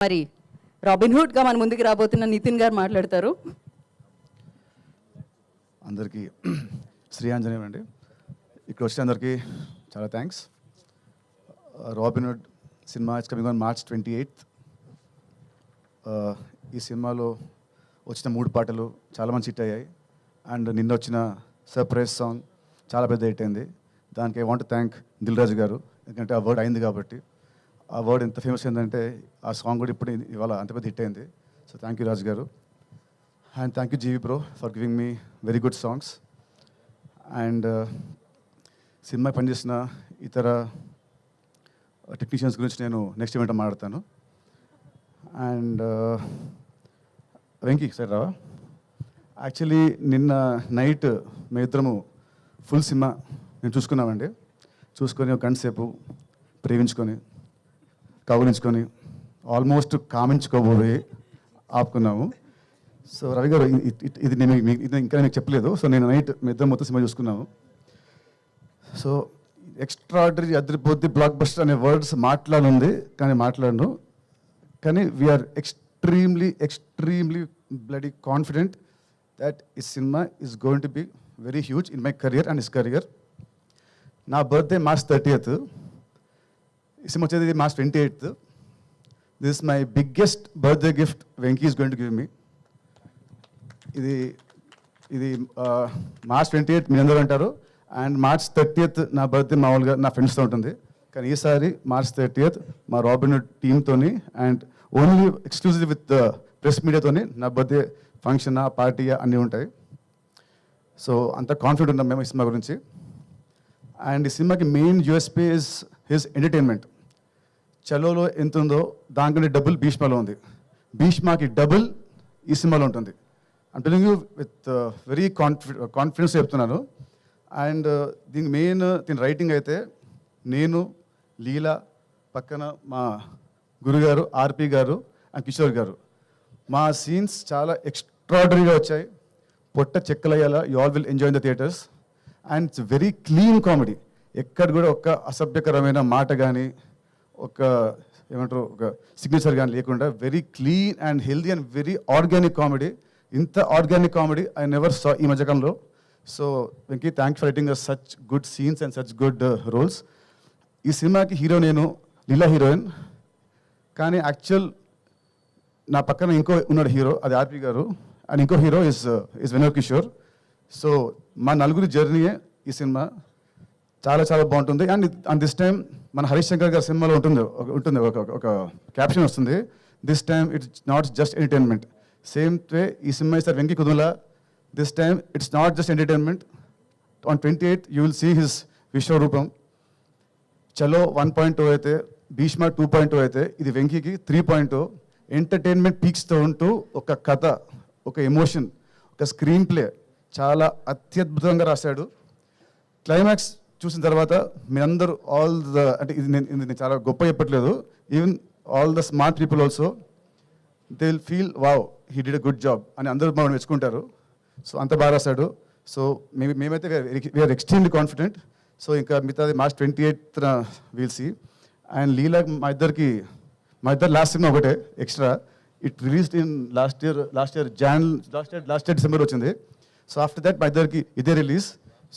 మరి robin hood గా మన ముందుకు రాబోతున్న నితిన్ గారు మాట్లాడతారు. అందరికీ శ్రీ ఆంజనేయం అండి. ఇక్కడ వచ్చిన అందరికీ చాలా thanks. Robin hood cinema it's coming on March 28th. ఈ సినిమాలో వచ్చిన 3 పాటలు చాలా మంచి హిట్ అయ్యాయి. అండ్ నిన్న వచ్చిన సర్ప్రైజ్ సాంగ్ చాలా పెద్ద హిట్ అయింది. దానికి I want thank Dil Raju గారు, ఎందుకంటే ఆ వర్డ్ అయింది కాబట్టి. ఆ వర్డ్ ఎంత ఫేమస్ అయిందంటే ఆ సాంగ్ కూడా ఇప్పుడు ఇవాళ అంత పెద్ద హిట్ అయింది. So thank you Raju garu. And thank you GV bro for giving me very good songs. And cinema పనిచేసిన ఇతర టెక్నీషియన్స్ గురించి నేను నెక్స్ట్ ఈవెంట్ మాట్లాడతాను. అండ్ వెంకీ సరే రావా. యాక్చువల్లీ నిన్న నైట్ మేము ఇద్దరము ఫుల్ సినిమా మేము చూసుకున్నామండి. చూసుకొని ఒక గంట సేపు ప్రేమించుకొని కౌలించుకొని ఆల్మోస్ట్ కామించుకోబోయి ఆపుకున్నాము. సో రవి గారు ఇది నేను ఇది ఇంకా మీకు చెప్పలేదు. సో నేను నైట్ మీ ఇద్దరం మొత్తం సినిమా చూసుకున్నాము. సో ఎక్స్ట్రాడనరీ అదిరిపోద్ది బ్లాక్ బస్టర్ అనే వర్డ్స్ మాట్లాడుంది కానీ మాట్లాడను. కానీ we are extremely bloody confident that ఈ cinema is going to be very huge in my career and his career. నా బర్త్డే March 30th. ఈ సినిమా వచ్చేది March 28th. This is my biggest birthday gift Venky is going to give me. ఇది March 28th మీ అందరూ అంటారు. And March 30th నా birthday మామూలుగా నా ఫ్రెండ్స్తో ఉంటుంది. కానీ ఈసారి March 30th మా రాబిన్ హుడ్ టీమ్తోని and only exclusive with press మీడియాతోని నా బర్త్డే ఫంక్షన్ పార్టీ అన్నీ ఉంటాయి. సో అంత కాన్ఫిడెంట్ ఉన్నాం మేము ఈ సినిమా గురించి. అండ్ ఈ సినిమాకి main USP is his entertainment. చలోలో ఎంత ఉందో దానికంటే డబుల్ భీష్మలో ఉంది. భీష్మకి డబుల్ ఈ సినిమాలో ఉంటుంది. I'm telling you with very confidence చెప్తున్నాను. అండ్ దీనికి మెయిన్ దీని రైటింగ్ అయితే నేను, లీలా, పక్కన మా గురుగారు ఆర్పి గారు అండ్ కిషోర్ గారు. మా సీన్స్ చాలా ఎక్స్ట్రాడనరీగా వచ్చాయి. పొట్ట చెక్కలయ్యేలా you all will enjoy in the theatres. And it's very clean comedy. ఎక్కడ కూడా ఒక అసభ్యకరమైన మాట కానీ ఒక ఏమంటారు ఒక సిగ్నేచర్ కానీ లేకుండా very clean and healthy and very organic comedy. ఇంత organic comedy I never saw ఈ మధ్యకాలంలో. So Venky thank for writing such good scenes and such good roles. ఈ సినిమాకి హీరో నేను, లీలా హీరోయిన్. కానీ యాక్చువల్ నా పక్కన ఇంకో ఉన్నాడు హీరో, అది ఆర్పి గారు. అండ్ ఇంకో hero is Vinod Kishore. So మా నలుగురి జర్నీయే ఈ సినిమా. చాలా చాలా బాగుంటుంది. అండ్ దిస్ టైం మన హరీష్ శంకర్ గారి సినిమాలో ఉంటుంది ఒక క్యాప్షన్ వస్తుంది, this time it's not just entertainment. Same way ఈ సినిమా ఇస్తారు Venky Kudumula. This time it's not just entertainment. On 28th you will see his విశ్వరూపం. చలో 1.0 అయితే, భీష్మ 2.0 అయితే, ఇది వెంకీకి 3.0. ఎంటర్టైన్మెంట్ పీక్స్తో ఉంటూ ఒక కథ, ఒక ఎమోషన్, ఒక స్క్రీన్ ప్లే చాలా అత్యద్భుతంగా రాశాడు. క్లైమాక్స్ చూసిన తర్వాత మీరందరూ అంటే ఇది నేను చాలా గొప్ప చెప్పట్లేదు, even all the smart people also they will feel wow he did a good job అని అందరూ మనం మెచ్చుకుంటారు. సో అంత బాగా రాశాడు. సో మేమైతే వీఆర్ ఎక్స్ట్రీమ్లీ కాన్ఫిడెంట్. సో ఇంకా మిగతాది March 28th we'll see. And Leela మా ఇద్దరు లాస్ట్ సినిమా ఒకటే extra. It released in last year December వచ్చింది. సో ఆఫ్టర్ దట్ మా ఇద్దరికి ఇదే రిలీజ్.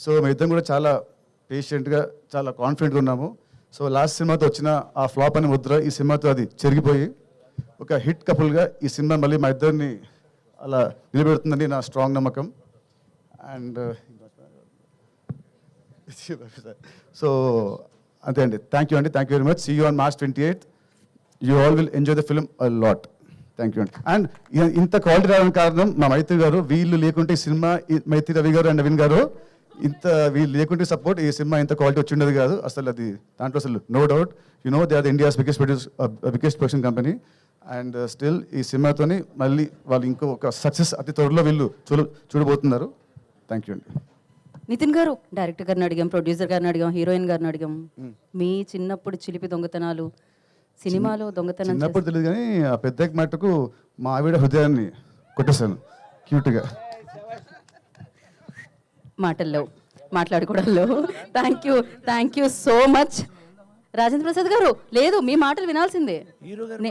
సో మా ఇద్దరం కూడా చాలా పేషెంట్గా చాలా కాన్ఫిడెంట్గా ఉన్నాము. సో లాస్ట్ సినిమాతో వచ్చిన ఆ ఫ్లాప్ అనే ముద్ర ఈ సినిమాతో అది చెరిగిపోయి ఒక హిట్ కపుల్గా ఈ సినిమా మళ్ళీ మా ఇద్దరిని అలా నిలబెడుతుందని నా స్ట్రాంగ్ నమ్మకం. అండ్ సో అంతే అండి. Thank you very much. See you on March 28th. You all will enjoy the film a lot. Thank you అండి. అండ్ ఇంత క్వాలిటీ రావడానికి కారణం మా మైత్రి గారు. వీళ్ళు లేకుంటే ఈ సినిమా, మైత్రి రవి గారు అండ్ నవీన్ గారు, వీళ్ళు లేకుంటే సపోర్ట్ ఈ సినిమా ఇంత క్వాలిటీ వచ్చి ఉండదు కాదు అసలు. అది దాంట్లో అసలు no doubt. You know they are the India's biggest production company. And still ఈ సినిమాతోని మళ్ళీ వాళ్ళు ఇంకో ఒక సక్సెస్ అతి త్వరలో వీళ్ళు చూడబోతున్నారు. థ్యాంక్ యూ అండి. నితిన్ గారు, డైరెక్టర్ గారిని అడిగాం, ప్రొడ్యూసర్ గారిని అడిగాం, హీరోయిన్ గారిని అడిగాం. మీ చిన్నప్పుడు చిలిపి దొంగతనాలు, సినిమాలో దొంగతనం చిన్నప్పుడు తెలియదు కానీ ఆ పెద్ద మట్టుకు మా ఆవిడ హృదయాన్ని కొట్టేశాను క్యూట్గా. మాటల్లో మాట్లాడుకోవడంలో. Thank you so much. Rajendra Prasad garu, లేదు మీ మాటలు వినాల్సిందే.